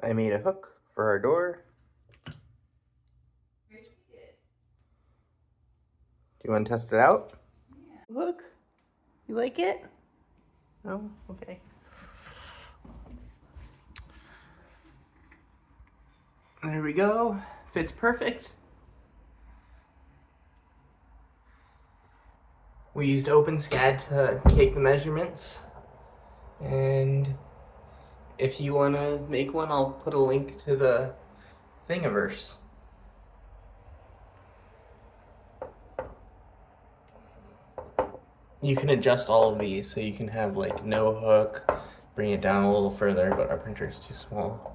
I made a hook for our door. Do you want to test it out? Yeah. Look. You like it? Oh, okay. There we go. Fits perfect. We used OpenSCAD to take the measurements. And if you want to make one, I'll put a link to the Thingiverse. You can adjust all of these, so you can have like no hook, bring it down a little further, but our printer is too small.